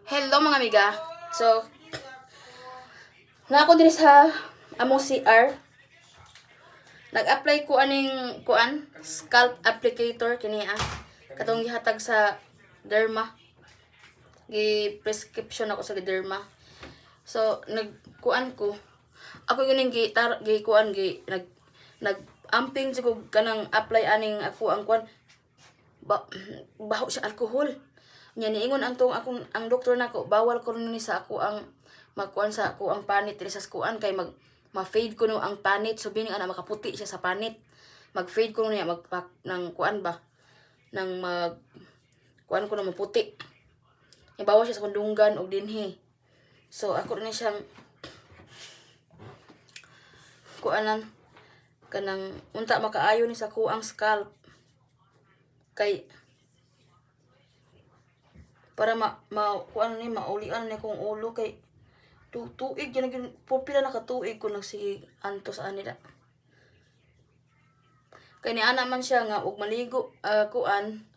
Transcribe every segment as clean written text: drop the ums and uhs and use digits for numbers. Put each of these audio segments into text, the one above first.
Hello mga amiga. So, na ako din sa among CR. Nag-apply ko aning scalp applicator kini katong gihatag sa derma. Gi-prescription ako sa derma. So, nagkuan ko. Ako yun gi nag-amping sigug kanang apply aning ako ang kuan baho siya alcohol. Nya niingon ang doktor nako bawal ko ni sa ako ang magkuan sa ako ang panit diri sa kuan kay ma-fade ko no ang panit so bini ana makaputi siya sa panit. Mag-fade ko niya nang kuan ba nang mag kuan ko na maputi. Nya bawal siya sa kundunggan og dinhi. So ako rin siyang kuanan kanang unta makaayo ni sa kuang scalp kay para kuan ni maulian ni kong ulo kay tuig yan pila na katuig ko nagsige antos anila kay ni ana man siya nga og maligo kuan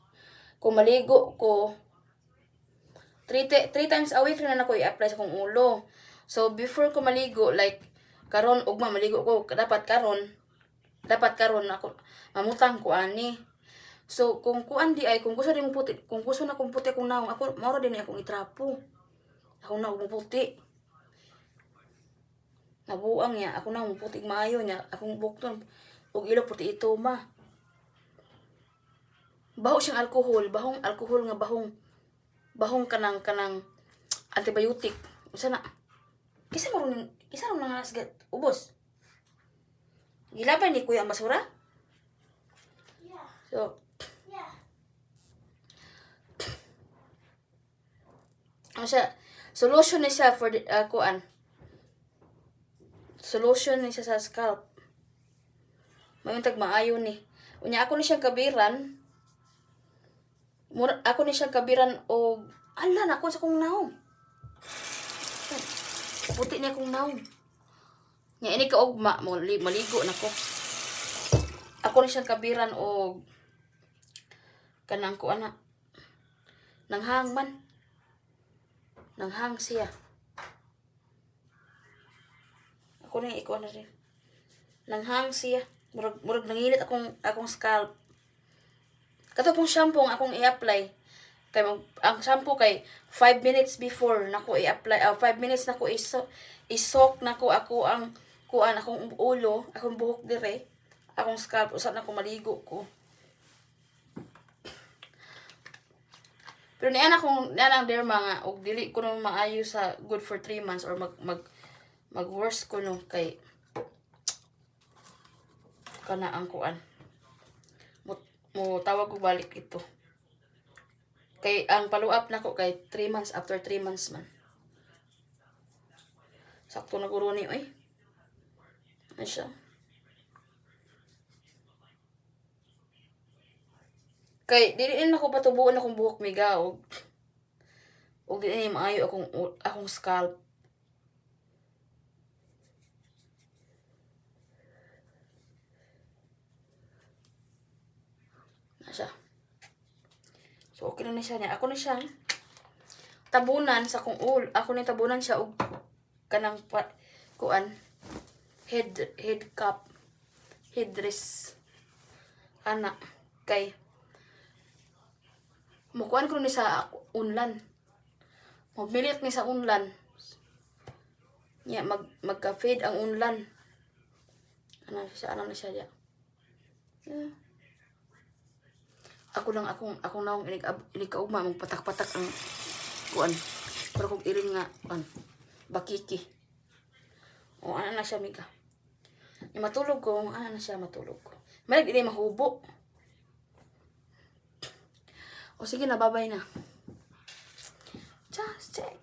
kung maligo ko 3 times a week na nako i-apply sa kong ulo. So before ko maligo like karon ugma maligo ko dapat karon ako mamutang ko ani. So kung kuan di ay kung gusto din mo puti, kung gusto na kong puti kung naong ako mao din akong itrapo. Ako na og puti. Nabuang niya ako na mo puti maayo niya akong bukton og ilo puti ito ma. Baho siyang alcohol, bahong alcohol nga bahong kanang antibiotic. Usa na? Kisa mo nga sagat ubos. Gilabay ni kuya ang basura? So siya, solution ni siya for the, kuan. Solution ni siya sa scalp. Mayong tag maayo ni. Unya ako ni siyang kabiran. Ako ni siyang kabiran og ala na ako sa kong naong. Puti niya kong naong. Nya ini ka og maligo nako. Ako ni siyang kabiran og kanang kuan na. Nang hangman. Nanghang siya. Ako na ikuha na rin. Nanghang siya. Murag nangilit akong scalp. Kato pong shampoo akong i-apply. Kay ang shampoo kay 5 minutes before nako i-apply. 5 minutes nako isok nako ako ang kuan akong ulo, akong buhok dire, akong scalp usab nako maligo ko. Pero niyan ang derma nga og dili ko no maayo sa good for 3 months or mag worse ko no kay kana ang kuan. Mo tawag ko balik ito. Kay ang follow up nako kay 3 months after 3 months man. Sakto na guro ni oy. Ano siya? Kay dili na ko patubuon akong buhok miga og dili ni maayo akong scalp. Na siya. So okay na siya niya. Ako na siyang tabunan sa akong ulo. Ako ni tabunan siya og kanang kuan head cap headdress ana kay mukuan ko ni sa unlan. Magmilit ni sa unlan. Nya magka-fade ang unlan. Ano na siya dia. Ako naong inig kaugma magpatak-patak ang kuan. Pero kung iring nga kuan bakiki. O ana na siya miga. Nya matulog ko, ana na siya matulog ko. May dili mahubo. O sige na, babay na. Just take